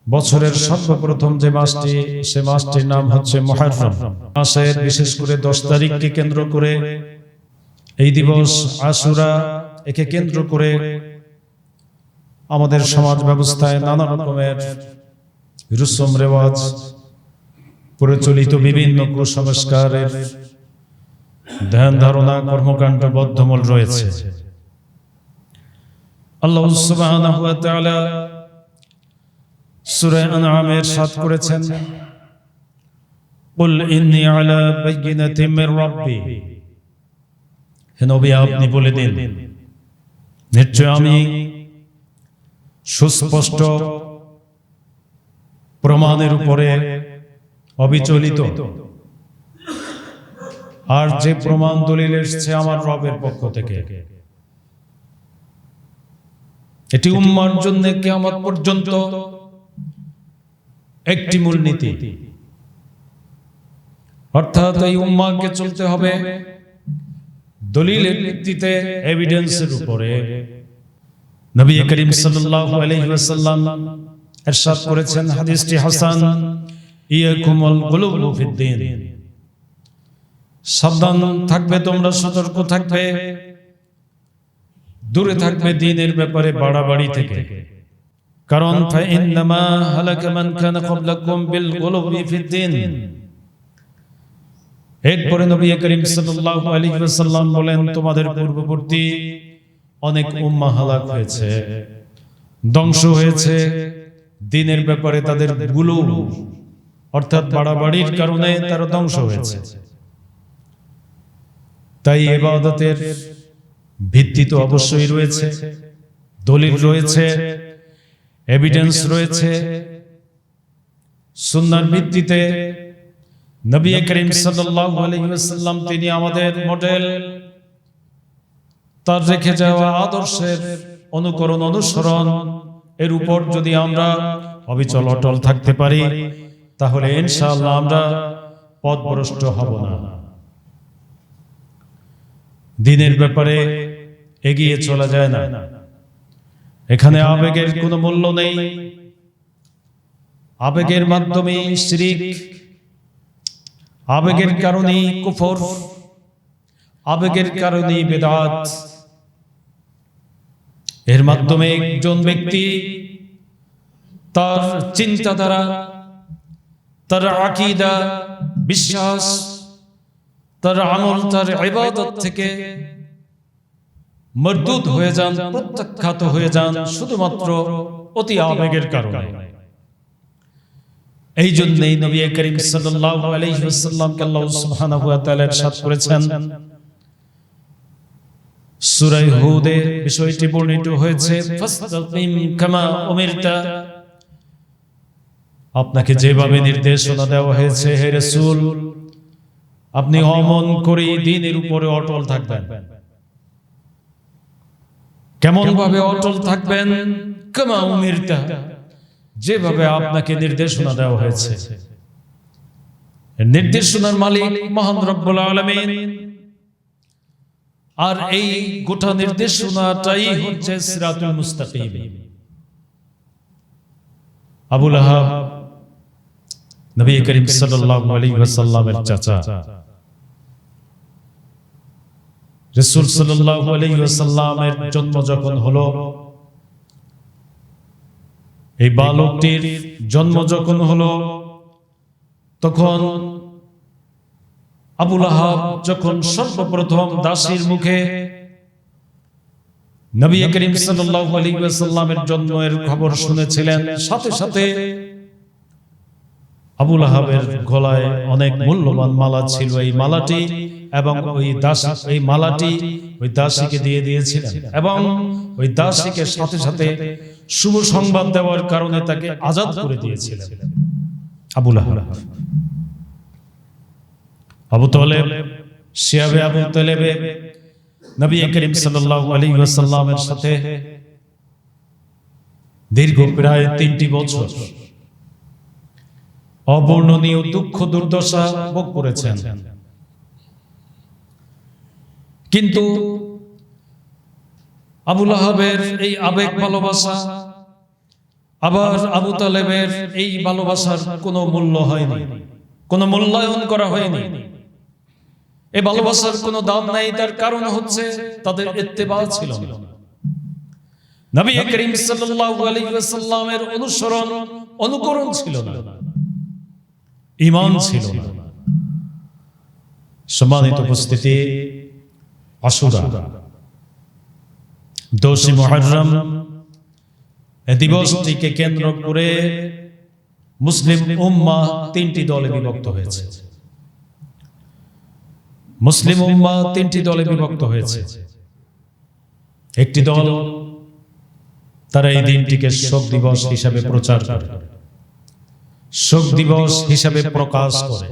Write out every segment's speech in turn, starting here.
বছরের সর্বপ্রথম যে মাসটি, সে মাসটির নাম হচ্ছে মুহররম। মাসের বিশেষ করে 10 তারিখকে কেন্দ্র করে এই দিবস আশুরা, একে কেন্দ্র করে আমাদের সমাজ ব্যবস্থায় নানা রকমের রুসুম রেওয়াজ, প্রচলিত বিভিন্ন কুসংস্কারের ধ্যান ধারণা, কর্মকাণ্ড বদ্ধমূল রয়েছে। আল্লাহ সুবহানাহু ওয়া তাআলা সূরা আনআমের 7 করেছেন, কুল ইন্নী আলা বাইয়িনাতিম মির রাব্বি, হে নবী আপনি বলে দিন, নিশ্চয় আমি সুস্পষ্ট প্রমাণের উপরে অবিচলিত, আর যে প্রমাণ দলিল এসেছে আমার রবের পক্ষ থেকে। এটি উম্মার জন্য কিয়ামত পর্যন্ত একটি মূলনীতি, অর্থাৎ এই উম্মাকে চলতে হবে দলিলের ভিত্তিতে, এভিডেন্সের উপরে। নবী করিম সাল্লাল্লাহু আলাইহি ওয়াসাল্লাম ইরশাদ করেছেন, হাদিসটি হাসান, ইয়াকুমুল গুলু ফিদ্দীন, সাবধান থাকবে তোমরা, সতর্ক থাকবে, দূরে থাকবে দ্বীনের ব্যাপারে বাড়াবাড়ি থেকে। কারণ ফাইন্নামা হালাকা মান কানা ক্বাবলাকুম বিল গুলুবি ফিদ্দীন। এরপরে নবী করিম সাল্লাল্লাহু আলাইহি ওয়াসাল্লাম বলেন, তোমাদের পূর্ববর্তী অনেক উম্মাহ হালাক হয়েছে, ধ্বংস হয়েছে দ্বীনের ব্যাপারে তাদের গুলু, অর্থাৎ বাড়াবাড়ির কারণে তারা ধ্বংস হয়েছে। তাই ইবাদতের ভিত্তি তো অবশ্যই রয়েছে, দলিল রয়েছে, এভিডেন্স রয়েছে। সুন্নাহর ভিত্তিতে নবী করিম সাল্লাল্লাহু আলাইহি ওয়াসাল্লাম তিনি আমাদের মডেল, তার রেখে যাওয়া আদর্শের অনুকরণ, অনুসরণ, এর উপর যদি আমরা অবিচল অটল থাকতে পারি, তাহলে ইনশাআল্লাহ আমরা পথভ্রষ্ট হব না। দ্বীনের ব্যাপারে এগিয়ে চলা যায় না, এখানে আবেগের কোনো মূল্য নেই। আবেগের মাধ্যমে শিরক, আবেগের কারণে কুফর, আবেগের কারণে বিদআত। এর মাধ্যমে একজন ব্যক্তি তার চিন্তাধারা, তার আকীদা, বিশ্বাস, তার আমল, তার ইবাদত থেকে মরদুদ হয়ে যান, প্রত্যাখ্যাত হয়ে যান, শুধুমাত্র অতি আবেগের কারণে। এই জন্যই নবী করিম সাল্লাল্লাহু আলাইহি ওয়াসাল্লামকে আল্লাহ সুবহানাহু ওয়া তাআলা ইরশাদ করেছেন, সূরা হুদে বিষয়টি বর্ণিত হয়েছে, ফাসতাকিম কামা উমিরতা, আপনাকে যেভাবে নির্দেশনা দেওয়া হয়েছে হে রাসূল, আপনি অমন করে দ্বীনের উপরে অটল থাকবেন। কেমন ভাবে অটল থাকবেন? কামা উমিরতা, যেভাবে আপনাকে নির্দেশনা দেওয়া হয়েছে। নির্দেশনার মালিক মহান রব্বুল আলামিন, আর এই গোটা নির্দেশনাটাই হচ্ছে সিরাতুল মুস্তাকিম। আবু লাহাব নবী করিম সাল্লাল্লাহু আলাইহি ওয়াসাল্লামের চাচা। রাসূল সাল্লাল্লাহু আলাইহি ওয়াসাল্লামের জন্ম যখন হলো, এই বালকটির জন্ম যখন হলো, তখন আবু লাহাব যখন সর্বপ্রথম দাসীর মুখে নবী করিম সাল্লাল্লাহু আলাইহি ওয়াসাল্লামের জন্মের খবর শুনেছিলেন, সাথে সাথে আবু লাহাবের গলায় অনেক মূল্যবান মালা ছিল। এই মালাটি এবং ওই দাসী, এই মালাটি ওই দাসীকে দিয়ে দিয়েছিলেন, এবং ওই দাসীকে সাথে সাথে শুভ সংবাদ দেওয়ার কারণে তাকে আজাদ করে দিয়েছিলেন আবু লাহাব। আবু তালেব, শিয়াবে আবু তালেবে নবী করিম সাল্লাল্লাহু আলাইহি ওয়াসাল্লামের সাথে দীর্ঘ প্রায় 3টি বছর অবর্ণনীয় দুঃখ দুর্দশা ভোগ করেছেন। কিন্তু আবু লাহাবের এই আবেগ ভালোবাসা আবার আবু তালেবের এই ভালোবাসার কোনো মূল্য হয়নি, কোনো মূল্যায়ন করা হয়নি। এই ভালোবাসার কোনো দাম নাই। তার কারণ হচ্ছে তাদের ইত্তেবা ছিল না, নবী করিম সাল্লাল্লাহু আলাইহি ওয়াসাল্লামের অনুসরণ অনুকরণ ছিল না, ঈমান ছিল না। সম্মানিত উপস্থিতি, আশুরা 10 মুহররম এই দিবসটিকে কেন্দ্র করে মুসলিম উম্মাহ 3টি দলে বিভক্ত হয়েছে। মুসলিম উম্মাহ 3টি দলে বিভক্ত হয়েছে। একটি দল তারা এই দিনটিকে শোক দিবস হিসাবে প্রচার করে, শোক দিবস হিসাবে প্রকাশ করে,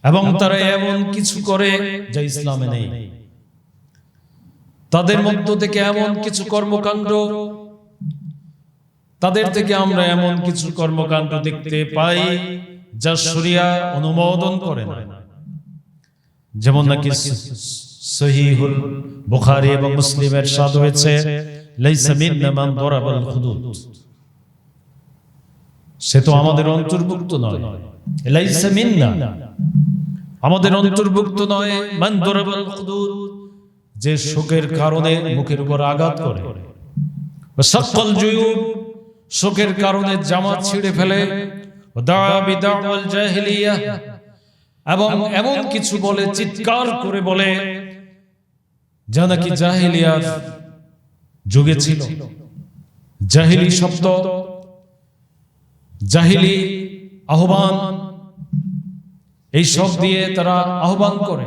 এবং তারা এমন কিছু করে যা ইসলামে নেই। তাদের মধ্য থেকে এমন কিছু কর্মকাণ্ড, তাদের থেকে আমরা এমন কিছু কর্মকাণ্ড দেখতে পাই যা শরিয়া অনুমোদন করে না। যেমন নাকি সহিহুল বুখারী এবং মুসলিমের ইরশাদ হয়েছে, লাইসা মিন্না মান দারাবাল হুদুদ, সে তো আমাদের অন্তর্ভুক্ত নয়। লাইসা মিন্না, আমাদের অন্তর্ভুক্ত নয়। মান দারাবাল হুদুদ, যে শোকের কারণে মুখের উপর আঘাত করে, ওয়াসাক্কাল জুয়ুব, শোকের কারণে জামা ছিঁড়ে ফেলে, ওয়াদা বিদাওয়াল জাহিলিয়া, এবং এমন কিছু বলে, চিৎকার করে বলে যা নাকি জাহিলিয়ার যুগে ছিল। জাহিলি শব্দ, জাহিলি আহ্বান, এই সব দিয়ে তারা আহ্বান করে।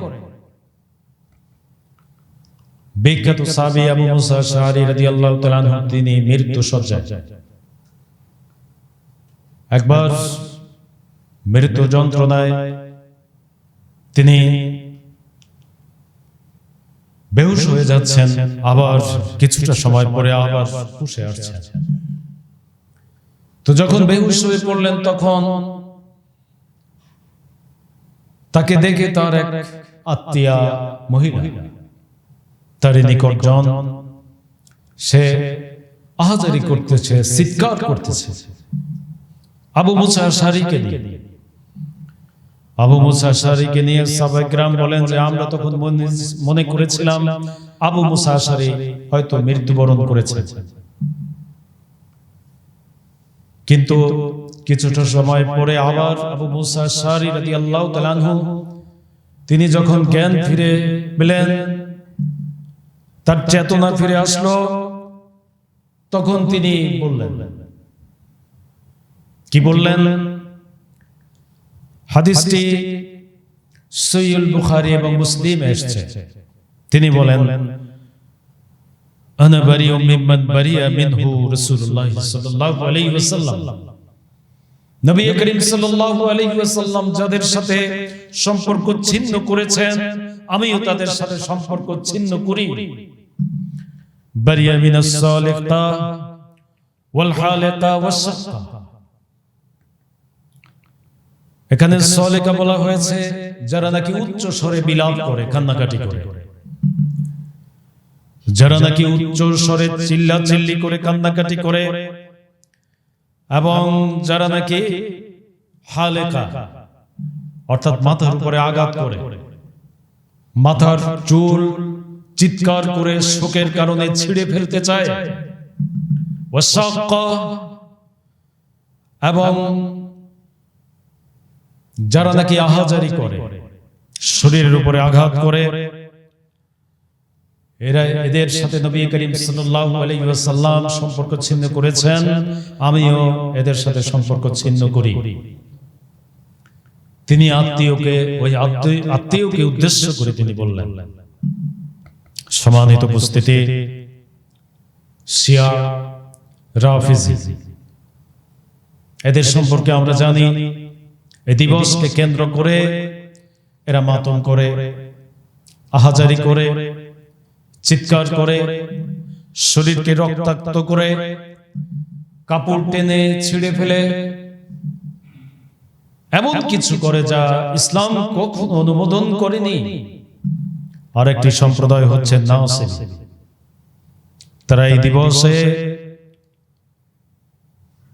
বিখ্যাত সাহাবী আবু মুসা আশআরী রাদিয়াল্লাহু তাআলা আনহু, তিনি মৃত্যু শয্যায়, একবার মৃত্যু যন্ত্রণায় তিনি বেহুশ হয়ে যাচ্ছেন, আবার কিছুটা সময় পরে আবার হুঁশে আসছেন। তো যখন বেহুশ হয়ে পড়লেন, তখন তাকে দেখে তার এক আত্মীয়া মহিলা, তার নিকটজন, সে আহাজারি করতেছে, চিৎকার করতেছে আবু মুসা আশআরীকে নিয়ে। আবু মুসা আশআরীকে নিয়ে সাহাবায়ে কেরাম বলেন যে আমরা তখন মনে করেছিলাম আবু মুসা আশআরী হয়তো মৃত্যুবরণ করেছে, কিন্তু কিছুটা সময় পরে আবার আবু মুসা আশআরী রাদিয়াল্লাহু তাআলা আনহু, তিনি যখন জ্ঞান ফিরে পেলেন, তার চেতনা ফিরে আসলো, তখন তিনি বললেন, কি বললেন? হাদিসটি সহিহুল বুখারী এবং মুসলিমে এসেছে। তিনি বলেন, আনা বারিউম মিম্মান বারিয়া মিনহু রাসূলুল্লাহ সাল্লাল্লাহু আলাইহি ওয়াসাল্লাম, নবী করিম সাল্লাল্লাহু আলাইহি ওয়াসাল্লাম যাদের সাথে সম্পর্ক ছিন্ন করেছেন, আমিও তাদের সাথে সম্পর্ক ছিন্ন করি। বারিয়া মিনাস সালিকা ওয়াল হালিকা ওয়াস সাক্কা, এখানে সালিকা বলা হয়েছে যারা নাকি উচ্চ স্বরে বিলাপ করে, কান্নাকাটি করে, যারা নাকি উচ্চ স্বরে চিল্লাচিল্লি করে কান্নাকাটি করে, এবং যারা নাকি হালেকা অর্থাৎ মাথার উপরে আঘাত করে, মাথার চুল চিৎকার করে শোকের কারণে ছিঁড়ে ফেলতে চায়, ওয়াসাক্কা, এবং যারা নাকি আহাজারি করে, শরীরের উপরে আঘাত করে, এদের সাথে নবী করিম সাল্লাল্লাহু আলাইহি ওয়াসাল্লাম সম্পর্ক ছিন্ন করেছেন, আমিও এদের সাথে সম্পর্ক ছিন্ন করি। তিনি আত্মীয়কে উদ্দেশ্য করে তিনি বললেন। সম্মানিত উপস্থিতি, শিয়া, রাফিজি, এদের সম্পর্কে আমরা জানি, এই দিবসকে কেন্দ্র করে এরা মাতম করে, আহাজারি করে, চিৎকার করে, শরীরকে রক্তাক্ত করে, কাপড় টেনে ছিঁড়ে ফেলে, এমন কিছু করে যা ইসলাম কখনো অনুমোদন করেনি। আর একটি সম্প্রদায় হচ্ছে নাসিব, তারা এই দিবসে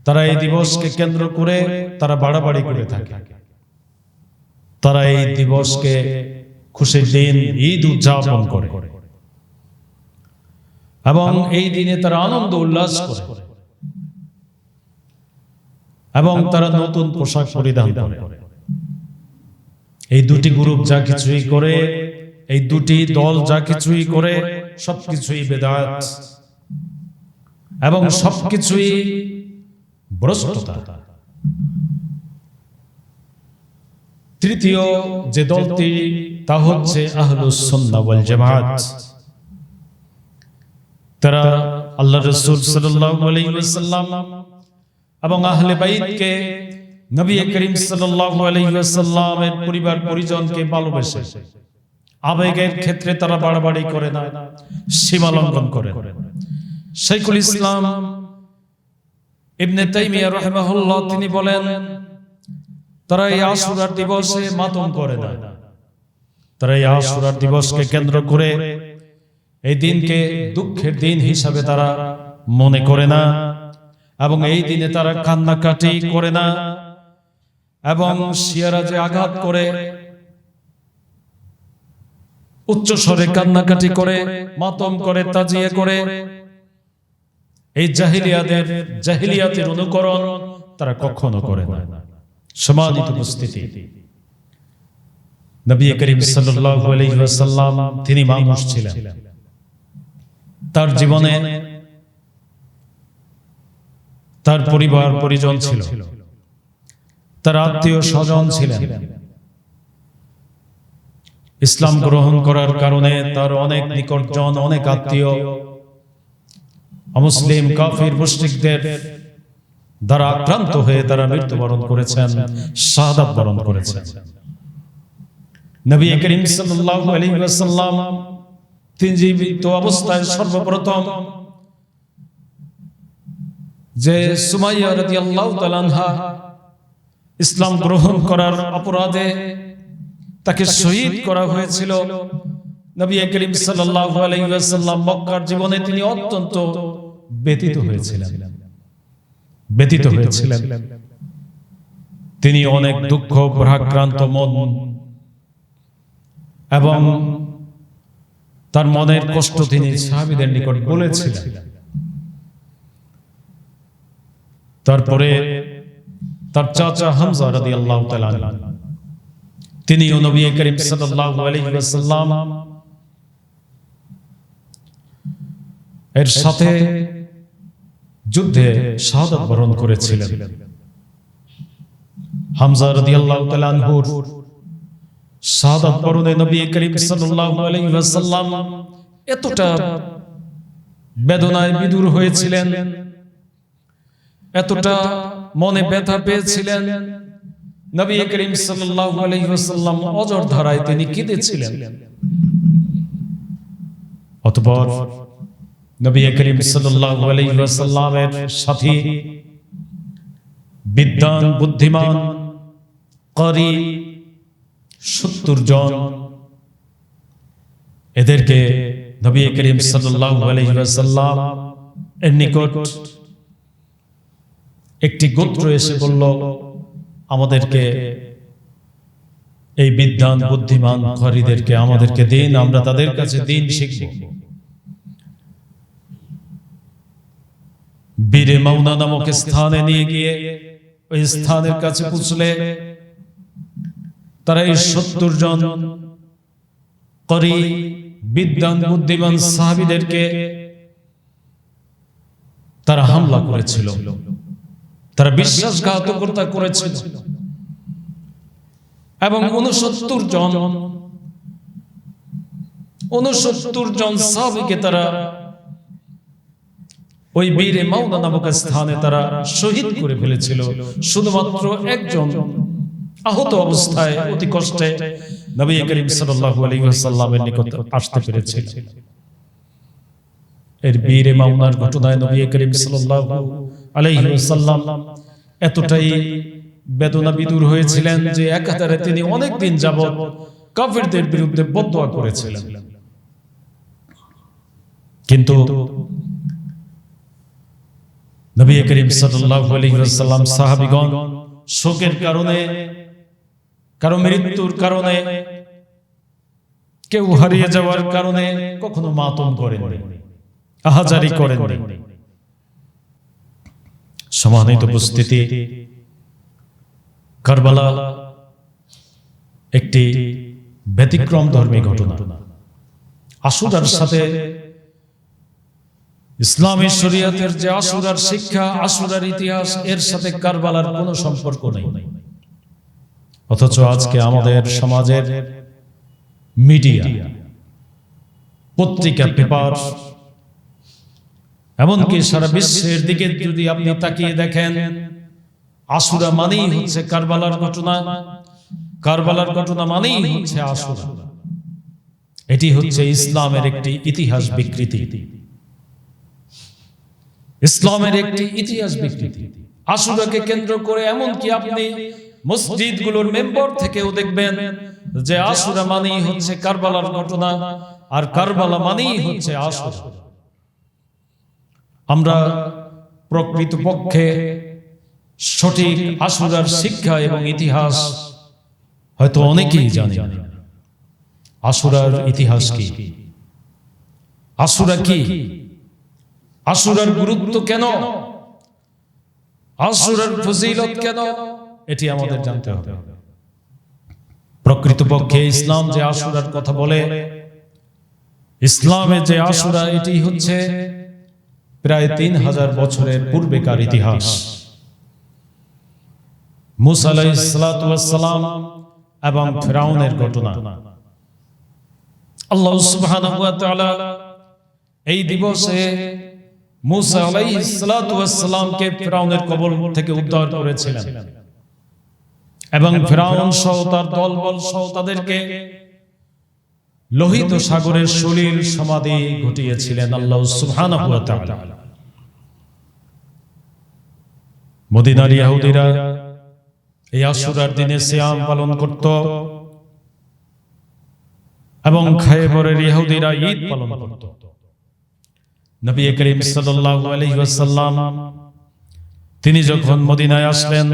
তারা এই দিবসকে কেন্দ্র করে তারা বাড়াবাড়ি করে থাকে। তারা এই দিবসকে খুশির দিন, ঈদ উদযাপন করে এবং এই দিনে তারা আনন্দ উল্লাস করে এবং তারা নতুন পোশাক পরিধান করে। এই দুটি গ্রুপ যা কিছুই করে, এই দুটি দল যা কিছুই করে, সবকিছুই বেদাত এবং সবকিছুই ভ্রষ্টতা। তৃতীয় যে দলটি তা হচ্ছে আহলুস সুন্নাহ ওয়াল জামাত। তারা আল্লাহর রাসূল সাল্লাল্লাহু আলাইহি ওয়াসাল্লাম এবং আহলে বাইতকে, নবী করিম সাল্লাল্লাহু আলাইহি ওয়াসাল্লামের পরিবার পরিজনকে ভালোবাসে। আবেগের ক্ষেত্রে তারা বাড়াবাড়ি করে না, সীমা লঙ্ঘন করে না। শাইখুল ইসলাম ইবনে তাইমিয়া রাহিমাহুল্লাহ তিনি বলেন, তারা এই আশুরার দিবসে মাতম করে না। তারা এই আশুরার দিবসকে কেন্দ্র করে এই দিনকে দুঃখের দিন হিসাবে তারা মনে করে না এবং এই দিনে তারা কান্নাকাটি করে না এবং শিয়ারা যে আঘাত করে, উচ্চ স্বরে কান্নাকাটি করে, মাতম করে, তাজিয়া করে, এই জাহিলিয়াতের অনুকরণ তারা কখনো করে না। সম্মানিত উপস্থিতি, নবী করিম সাল্লাল্লাহু আলাইহি ওয়াসাল্লাম তিনি মানুষ ছিলেন। তার জীবনে তার পরিবার পরিজন ছিল, তার আত্মীয় স্বজন ছিলেন। ইসলাম গ্রহণ করার কারণে তার অনেক নিকটজন, অনেক আত্মীয় অমুসলিম কাফির মুশরিকদের দ্বারা আক্রান্ত হয়ে তারা মৃত্যুবরণ করেছেন, শাহাদাত বরণ করেছেন। নবী করিম সাল্লাল্লাহু আলাইহি ওয়াসাল্লাম তিনি জীবিত অবস্থায় সর্বপ্রথম যে সুমাইয়া রাদিয়াল্লাহু তাআলা আনহা ইসলাম গ্রহণ করার অপরাধে তাকে শহীদ করা হয়েছিল, নবী করিম সাল্লাল্লাহু আলাইহি ওয়াসাল্লাম মক্কার জীবনে তিনি অত্যন্ত ব্যথিত হয়েছিলেন। তিনি অনেক দুঃখ ভারাক্রান্ত মন এবং তার মনের কষ্ট তিনি সাহাবীদের নিকট বলেছিলেন। তারপরে তার চাচা হামজা রাদিয়াল্লাহু তাআলা তিনি নবী করিম সাল্লাল্লাহু আলাইহি ওয়াসাল্লাম এর সাথে যুদ্ধে শাহাদাত বরণ করেছিলেন। হামজা রাদিয়াল্লাহু তাআলা আনহুর শাহাদাত বরণে নবী করিম সাল্লাল্লাহু আলাইহি ওয়াসাল্লাম এতটা বেদনায় বিদুর হয়েছিলেন, এতটা মনে ব্যথা পেয়েছিলেন, নবী করিম সাল্লাল্লাহু আলাইহি ওয়াসাল্লাম অঝর ধারায় তিনি কেঁদেছিলেন। অতঃপর নবী করিম সাল্লাল্লাহু আলাইহি ওয়াসাল্লামের সাথী, বিদ্বান, বুদ্ধিমান, ক্বারি 70 জন, এদেরকে নবী করিম সাল্লাল্লাহু আলাইহি ওয়াসাল্লাম এর নিকট একটি গোত্র এসে বলল, আমাদেরকে এই বিদ্বান বুদ্ধিমান ক্বারিদেরকে আমাদেরকে দিন, আমরা তাদের কাছে দিন শিখব। বীরে মাউনা নামক স্থানে নিয়ে গিয়ে ওই স্থানের কাছে পৌঁছলে তারা এই 70 জন ক্বারি বিদ্বান বুদ্ধিমান সাহাবীদেরকে তারা হামলা করেছিল, তারা বিশ্বাসঘাতকতা করেছিল এবং 69 জন সাহাবীকে তারা ওই বীরে মাউনা নামক স্থানে তারা শহীদ করে ফেলেছিল। শুধুমাত্র একজন আহত অবস্থায় অতি কষ্টে নবী করিম সাল্লাল্লাহু আলাইহি ওয়াসাল্লামের নিকট আসতে পেরেছিল। এর বীরে মাউনার ঘটনায় নবী করিম সাল্লাল্লাহু আলাইহি ওয়াসাল্লাম এতটাই বেদনা বিদুর হয়েছিলেন যে একাধারে তিনি অনেক দিন যাবত কাফিরদের বিরুদ্ধে বদদোয়া করেছিলেন। কিন্তু নবী করিম সাল্লাল্লাহু আলাইহি ওয়াসাল্লাম সাহাবীগণ শোকের কারণে, কারো মৃত্যুর কারণে, কেউ হারিয়ে যাওয়ার কারণে কখনো মাতম করেননি, আহাজারি করেননি। সম্মানিত উপস্থিতি, কারবালা একটি ব্যতিক্রম ধর্মী ঘটনা। আশুরার সাথে ইসলামী শরীয়তের যে আশুরার শিক্ষা, আশুরার ইতিহাস, এর সাথে কারবালার কোনো সম্পর্ক নেই। অথচ আজকে আমাদের সমাজের মিডিয়া, পত্রিকা, পেপার, এমনকি সারা বিশ্বের দিকে যদি আপনি তাকিয়ে দেখেন, আশুরা মানেই হচ্ছে কারবালার ঘটনা, কারবালার ঘটনা মানেই হচ্ছে আশুরা। এটি হচ্ছে ইসলামের একটি ইতিহাস বিকৃতি, ইসলামের একটি ইতিহাস বিকৃতি। আশুরাকে কেন্দ্র করে এমনকি আপনি মসজিদগুলোর মেম্বার থেকেও দেখবেন যে আশুরা মানেই হচ্ছে কারবালার ঘটনা, আর কারবালা মানেই হচ্ছে আশুরা। আমরা প্রকৃতপক্ষে সঠিক আশুরার শিক্ষা এবং ইতিহাস হয়তো অনেকেই জানি না। আশুরার ইতিহাস কি? আশুরা কি? আশুরার গুরুত্ব কেন? আশুরার ফজিলত কেন? এটি আমাদের জানতে হবে। প্রকৃতপক্ষে ইসলাম যে আশুরার কথা বলে, ইসলামে যে আশুরা, এটি হচ্ছে প্রায় 3000 বছরের পূর্বেকার ইতিহাস। মুসা আলাইহিস সালাতু ওয়াস সালাম এবং ফিরআউনের ঘটনা। আল্লাহ সুবহানাহু ওয়া তাআলা এই দিবসে মুসা আলাইহিস সালাতু ওয়াস সালামকে ফিরআউনের কবল থেকে উদ্ধার করেছিলেন এবং ফিরআউন সহ তার দলবল সহ তাদেরকে লোহিত সাগরের সলিল সমাধি ঘটিয়েছিলেন আল্লাহ সুবহানাহু ওয়া তাআলা। মদিনার ইহুদিরা এই আশুরার দিনে সিয়াম পালন করত এবং খায়বরের ইহুদিরা ঈদ পালন করত। নবী করিম সাল্লাল্লাহু আলাইহি ওয়াসাল্লাম তিনি যখন মদিনায় আসলেন,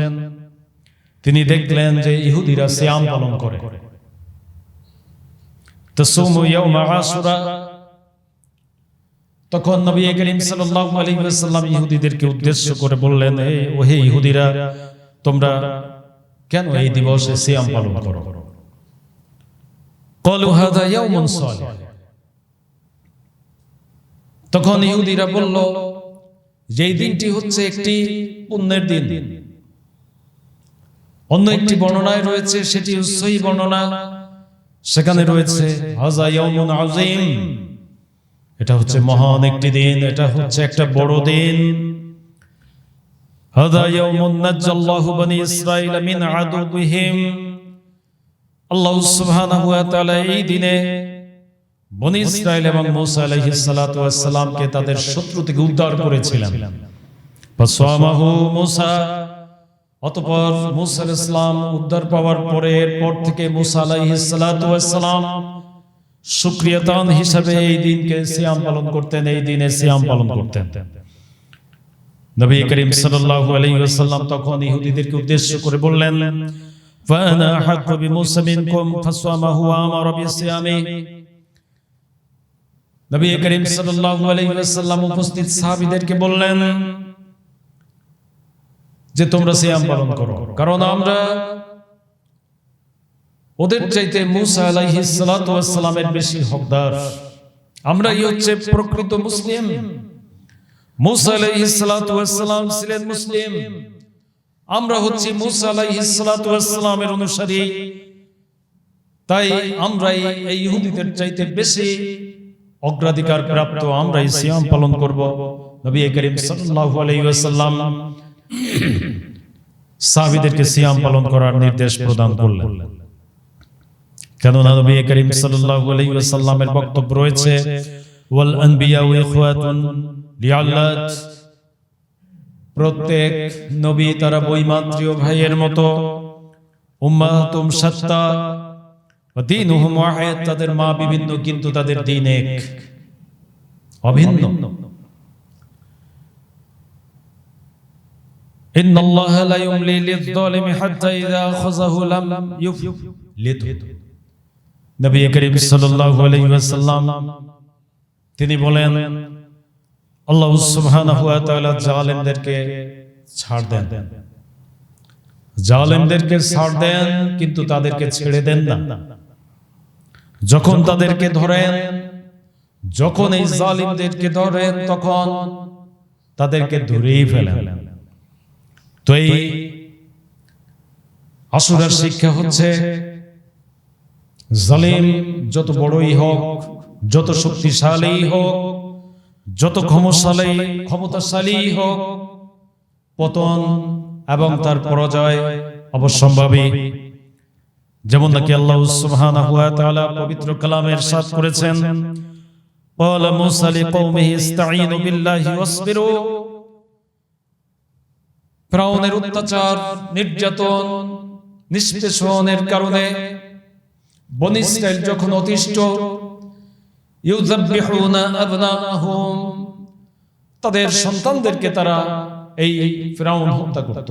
তিনি দেখলেন যে ইহুদিরা সিয়াম পালন করে। তাসুমু ইয়াউমা আশুরা। তখন নবী করিম সাল্লাল্লাহু আলাইহি ওয়াসাল্লাম ইহুদিদেরকে উদ্দেশ্য করে বললেন, ওহে ইহুদিরা, তোমরা কেন এই দিবসে সিয়াম পালন করো? ক্বালু হাযা ইয়াউমুন সালিহ। তখন ইহুদিরা বলল যে এই দিনটি হচ্ছে একটি পুণ্যের দিন। অন্য একটি বর্ণনায় রয়েছে, সেটি সহিহ বর্ণনা, সেখানে রয়েছে হাযা ইয়াউমুন আযীম, এটা হচ্ছে মহান একটি দিন, এটা হচ্ছে একটা বড় দিন। হাযা ইয়াউমুন নাজ্জাল্লাহু বনি ইসরাঈল মিন আদুবিহিম। আল্লাহ সুবহানাহু ওয়া তাআলা এই দিনে বনি ইসরাঈল এবং মূসা আলাইহিস সালাতু ওয়াস সালামকে তাদের শত্রু থেকে উদ্ধার করেছিলেন। ফাসামাহু মূসা। অতঃপর মূসা আলাইহিস সালাম উদ্ধার পাওয়ার পরে এরপর থেকে মূসা আলাইহিস সালাতু ওয়াস সালাম শুকরিয়াতান হিসাবে এই দিনকে সিয়াম পালন করতেন, এই দিনে সিয়াম পালন করতেন। নবী করিম সাল্লাল্লাহু আলাইহি ওয়াসাল্লাম তখন ইহুদিদেরকে উদ্দেশ্য করে বললেন, ফানা হাক্কু বিমূসা মিনকুম ফাসামাহু ওয়া আমারা বিসিয়ামি। নবী করিম সাল্লাল্লাহু আলাইহি ওয়াসাল্লাম উপস্থিত সাহাবীদেরকে বললেন যে তোমরা সিয়াম পালন করো, কারণ আমরা ওদের চাইতে মূসা আলাইহিস সালাতু ওয়াস সালামের বেশি হকদার। আমরাই হচ্ছে প্রকৃত মুসলিম। মূসা আলাইহিস সালাতু ওয়াস সালাম ছিলেন মুসলিম, আমরা হচ্ছি মূসা আলাইহিস সালাতু ওয়াস সালামের অনুসারী। তাই আমরাই এই ইহুদিদের চাইতে বেশি অগ্রাধিকার প্রাপ্ত, আমরাই সিয়াম পালন করব। নবী করিম সাল্লাল্লাহু আলাইহি ওয়াসাল্লাম সাহাবীদেরকে সিয়াম পালন করার নির্দেশ প্রদান করলেন। কেননা নবী করিম সাল্লাল্লাহু আলাইহি ওয়াসাল্লামের বক্তব্য রয়েছে, ওয়াল আনবিয়াউ ইখওয়াতুন লিআল্লাত। প্রত্যেক নবী তারা বৈমাত্রীয় ভাইয়ের মতো, উম্মাতুম শাত্তা ওয়া দীনুহুম ওয়াহিদ। তাদের মা বিভিন্ন কিন্তু তাদের দ্বীন এক, অভিন্ন। ইন্নাল্লাহা লা ইউমলি লিয-যালিমি হাত্তা ইযা আখাযাহু লাম ইউফলিতহু। নবী করিম সাল্লাল্লাহু আলাইহি ওয়াসাল্লাম তিনি বলেন, আল্লাহ সুবহানাহু ওয়া তাআলা জালেমদেরকে ছাড় দেন, জালেমদেরকে ছাড় দেন, কিন্তু তাদেরকে ছেড়ে দেন না। যখন তাদেরকে ধরেন, যখন এই জালিমদেরকে ধরেন, তখন তাদেরকে ধরেই ফেলেন। তো এই আশুরার শিক্ষা হচ্ছে, জালিম যত বড়ই হোক, যত শক্তিশালী হোক, যত ক্ষমতাশালী হোক, পতন এবং তার পরাজয় অবশ্যম্ভাবী। যেমন নাকি আল্লাহ সুবহানাহু ওয়া তাআলা পবিত্র কালামে ইরশাদ করেছেন, ক্বালা মূসা লিকওমিহি ইসতাঈনু বিল্লাহি ওয়াসবিরু। ফিরআউনের অত্যাচার, নির্যাতন, নিষ্পেষণের কারণে বনী ইসরাইল যখন অতিষ্ঠ, ইউযাব্বিহুনা আবনাআহুম, তাদের সন্তানদেরকে তারা এই ফিরআউন হত্যা করত।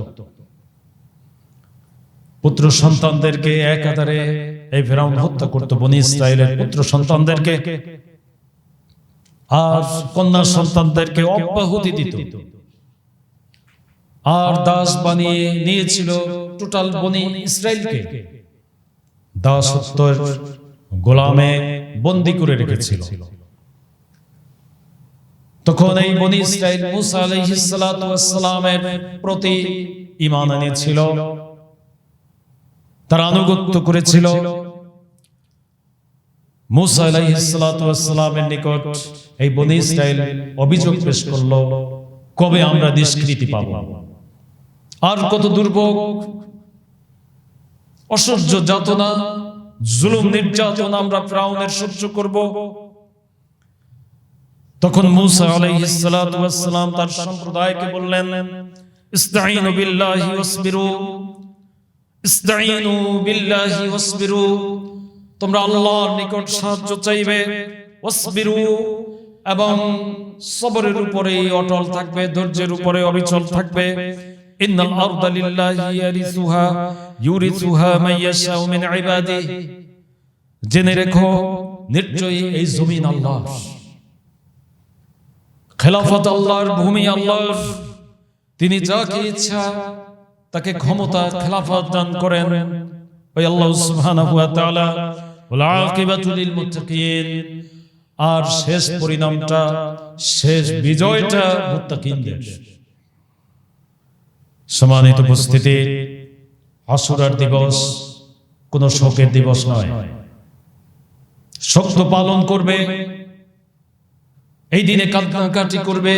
পুত্র সন্তানদেরকে একাধারে এই ফিরআউন হত্যা করত, বনী ইসরাইলের পুত্র সন্তানদেরকে, আর কন্যা সন্তানদেরকে অব্যাহতি দিত, আর দাস বানিয়ে নিয়েছিল টোটাল বনী ইসরাইলকে, দাসত্বের গোলামে বন্দী করে রেখেছিল। তখন এই বনী ইসরাইল মূসা আলাইহিস সালাতু ওয়াস সালামের প্রতি ঈমান এনেছিল, তার আনুগত্য করেছিল। মূসা আলাইহিস সালাতু ওয়াস সালামের নিকট এই বনী ইসরাইল অভিযোগ পেশ করলো, কবে আমরা নিষ্কৃতি পাব, আর কত দুর্ভোগ, অসহ্য যাতনা, জুলুম, নির্যাতন আমরা ফিরআউনের সহ্য করব। তখন মূসা আলাইহিস সালাতু ওয়াস সালাম তার সম্প্রদায়কে বললেন, ইসতাঈনু বিল্লাহি ওয়াসবিরু, ইসতাঈনু বিল্লাহি ওয়াসবিরু, তোমরা আল্লাহর নিকট সাহায্য চাইবে, ওয়াসবিরু, এবং সবরের উপরে অটল থাকবে, ধৈর্যের উপরে অবিচল থাকবে। ইন্নাল আরদা লিল্লাহি ইউরিসুহা মান ইয়াশাউ মিন ইবাদিহি, জেনে রেখো নিশ্চয়ই এই জমিন আল্লাহর, খেলাফত আল্লাহর, ভূমি আল্লাহর, তিনি যাকে ইচ্ছা তাকে ক্ষমতা, খেলাফত দান করেন। ওই আল্লাহ সুবহানাহু ওয়া তাআলা, ওয়াল আকিবাতু লিল মুত্তাকিন, আর শেষ পরিণামটা, শেষ বিজয়টা মুত্তাকিনদের। সম্মানিত উপস্থিতি, আশুরার দিবস কোন শোকের দিবস নয়, শক্ত পালন করবে, এই দিনে কান্নাকাটি করবে,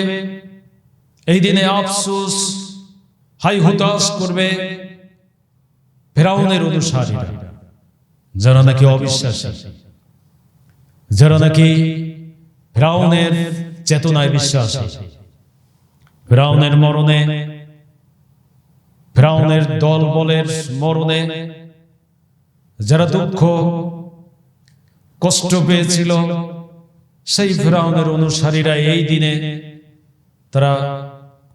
এই দিনে আফসোস, হাই হুতাশ করবে ফিরআউনের অনুসারীরা, যারা নাকি অবিশ্বাসী, যারা নাকি ফিরআউনের চেতনায় বিশ্বাসী। ফিরআউনের মরণে, ফিরআউনের দল বলের মরণে যারা দুঃখ কষ্ট পেয়েছিল, সেই ফিরআউনের অনুসারীরা এই দিনে তারা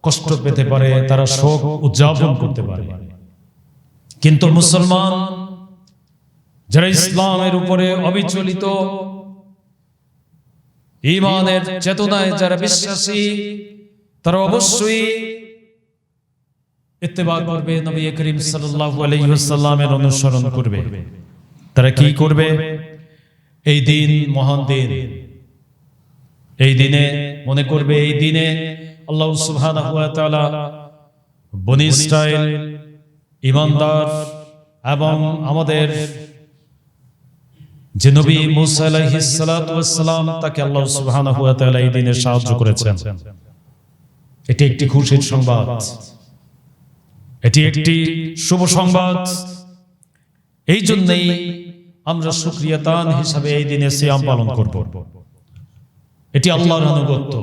কষ্ট পেতে পারে, তারা শোক উদযাপন করতে পারে। কিন্তু মুসলমান যারা ইসলামের উপরে অবিচলিত, ঈমানের চেতনায় যারা বিশ্বাসী, তারা অবশ্যই ইত্তেবা করবে, নবী করিম সাল্লাল্লাহু আলাইহি ওয়াসাল্লামের অনুসরণ করবে। তারা কি করবে? এই দিন মহান দিন, এই দিনে মনে করবে, এই দিনে আল্লাহ সুবহানাহু ওয়া তাআলা বনী ইসরাইল ঈমানদার এবং আমাদের যে নবী মূসা আলাইহিস সালাতু ওয়াস সালাম, তাকে আল্লাহ সুবহানাহু ওয়া তাআলা এই দিনে সাহায্য করেছেন। এটি একটি খুশির সংবাদ, এটি একটি শুভ সংবাদ। এই জন্যই আমরা শুকরিয়াতান হিসাবে এই দিনে সিয়াম পালন করব। এটি আল্লাহর আনুগত্য,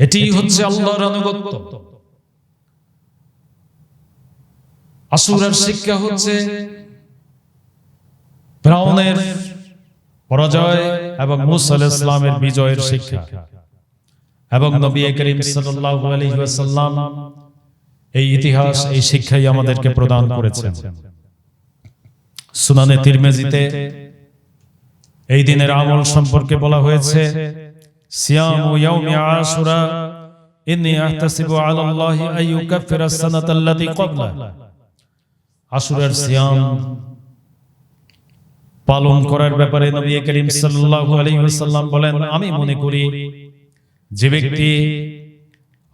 এটি হচ্ছে আল্লাহর আনুগত্য। আশুরার শিক্ষা হচ্ছে ফিরআউনের পরাজয় এবং মূসা আলাইহিস সালামের বিজয়ের শিক্ষা। এবং নবী করিম সাল্লাল্লাহু আলাইহি ওয়াসাল্লাম এই ইতিহাস, এই শিক্ষাই আমাদেরকে প্রদান করেছেন। সুনানে তিরমিজিতে এই দিনের আমল সম্পর্কে বলা হয়েছে, সিয়ামু ইয়াউমি আশুরা ইন্নী আহতাসিবু আলাল্লাহি আইয়ুকাফিরাস সানাতাল্লাতী ক্বাবলা। আশুরার সিয়াম পালন করার ব্যাপারে নবী করিম সাল্লাল্লাহু আলাইহি ওয়াসাল্লাম বলেন, আমি মনে করি যে ব্যক্তি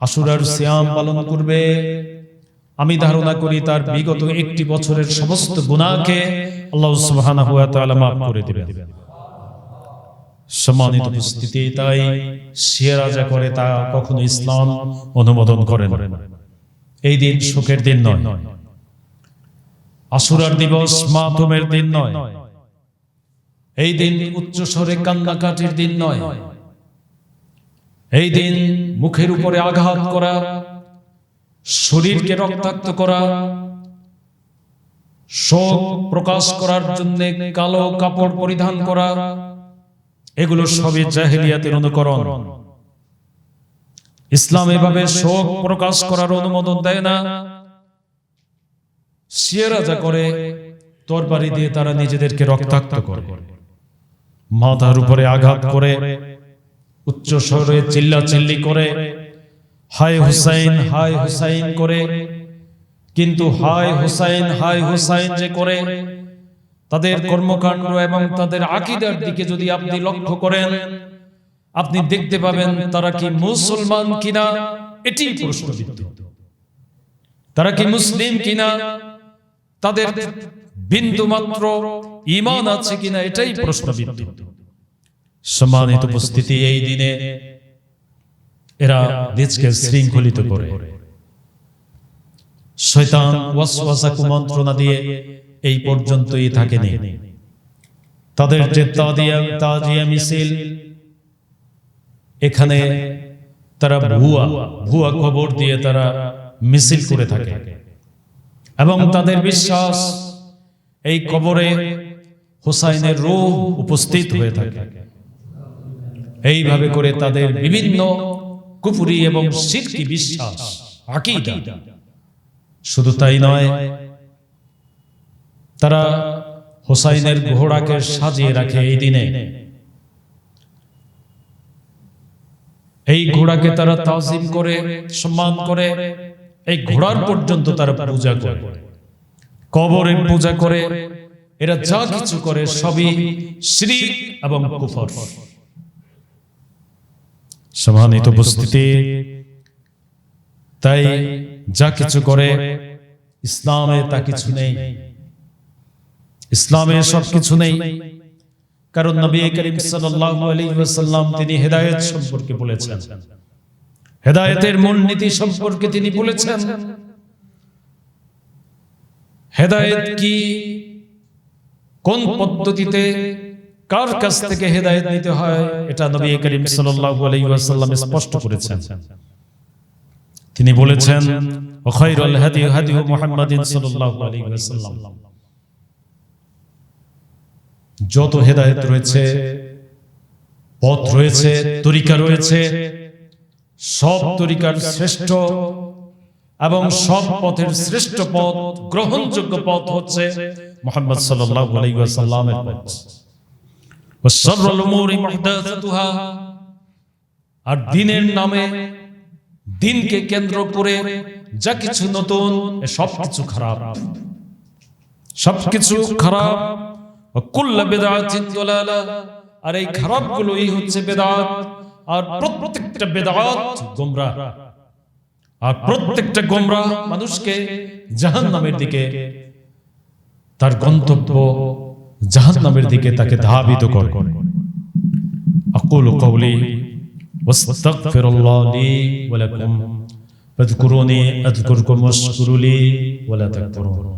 আশুরার সিয়াম পালন করবে, আমি ধারণা করি তার বিগত একটি বছরের সমস্ত গুনাহকে আল্লাহ সুবহানাহু ওয়া তাআলা মাফ করে দিবেন। সম্মানিত উপস্থিতি, তাই শিয়া যা করে তা কখনো ইসলাম অনুমোদন করে না। এই দিন শোকের দিন নয়, আশুরার দিবস মাতমের দিন নয়, এই দিন উচ্চস্বরে কান্নাকাটির দিন নয়, এই দিন মুখের উপরে আঘাত করা, শরীরকে রক্তাক্ত করা, শোক প্রকাশ করার জন্য কালো কাপড় পরিধান করা, এগুলো সবই জাহেলিয়াতের অনুকরণ। ইসলাম এভাবে শোক প্রকাশ করার অনুমোদন দেয় না। শিয়ারা যা করে, তরবারি দিয়ে তারা নিজেদেরকে রক্তাক্ত করে, মাথার উপরে আঘাত করে, উচ্চ স্বরে চিল্লাচিল্লি করে, হায় হুসাইন হায় হুসাইন করে। কিন্তু হায় হুসাইন যে করে, তাদের কর্মকাণ্ড এবং তাদের আকীদার দিকে যদি আপনি লক্ষ্য করেন, আপনি দেখতে পাবেন তারা কি মুসলমান কিনা এটি প্রশ্নবিদ্ধ। তারা কি মুসলিম কিনা, তাদের বিন্দু মাত্র ঈমান আছে কিনা এটাই প্রশ্নবিদ্ধ। সম্মানিত উপস্থিতি, এই দিনে এরা নিজকে শৃঙ্খলিত করে, শয়তান ওয়াসওয়াসা কুমন্ত্রণা দিয়ে এই পর্যন্তই থাকেনি। তাদের যে তাজিয়া মিছিল, এখানে তারা ভুয়া খবর দিয়ে তারা মিছিল করে থাকে এবং তাদের বিশ্বাস এই কবরে হুসাইনের রূহ উপস্থিত হয়ে থাকে। এইভাবে করে তাদের বিভিন্ন কুফরি এবং শিরকি বিশ্বাস, আকীদা। শুধু তাই নয়, তারা হুসাইনের ঘোড়াকে সাজিয়ে রাখে এই দিনে। এই ঘোড়াকে তারা তাজিম করে, সম্মান করে, এই ঘোড়ার পর্যন্ত তারা পূজা করে, কবরের পূজা করে। এরা যা কিছু করে সবই শিরক এবং কুফর। সম্মানিত উপস্থিতি, তাই যা কিছু করে ইসলামে তা কিছু নেই, ইসলামে সবকিছু নেই। কারণ নবী করিম সাল্লাল্লাহু আলাইহি ওয়াসাল্লাম তিনি হেদায়েত সম্পর্কে বলেছেন, হেদায়েতের মূলনীতি সম্পর্কে তিনি বলেছেন। হেদায়েত কি, কোন পদ্ধতিতে, কার কাছ থেকে হেদায়েত নিতে হয়, এটা নবী করিম সাল্লাল্লাহু আলাইহি ওয়াসাল্লাম স্পষ্ট করেছেন। তিনি বলেছেন, খায়রুল হাদি হাদি মুহাম্মাদিন সাল্লাল্লাহু আলাইহি ওয়াসাল্লাম। যত হেদায়েত রয়েছে, পথ রয়েছে, তরিকা রয়েছে, সব তরিকার শ্রেষ্ঠ এবং সব পথের শ্রেষ্ঠ পথ, গ্রহণযোগ্য পথ হচ্ছে মুহাম্মদ সাল্লাল্লাহু আলাইহি ওয়াসাল্লামের পথ। ওয়াশাররুল উমুরি মুহদাসাতুহা, আর দ্বীনের নামে, দ্বীনকে কেন্দ্র করে যা কিছু নতুন, সবকিছু খারাপ, সবকিছু খারাপ। কুল্লু বিদআতিন দালালাহ, আর এই খারাপগুলোই হচ্ছে বেদাত। আর প্রত্যেকটা বেদাত গোমরাহ, আর প্রত্যেকটা গোমরাহ মানুষকে জাহান্নামের দিকে, তার গন্তব্য জাহান্নামের দিকে তাকে ধাবিত করে। আকুলু কওলি ওয়াস্তাগফিরুল্লাহ লি ওয়া লাকুম ফাযকুরুনি আযকুরকুম ওয়াশকুরু লি ওয়া লা তাকফুরুন।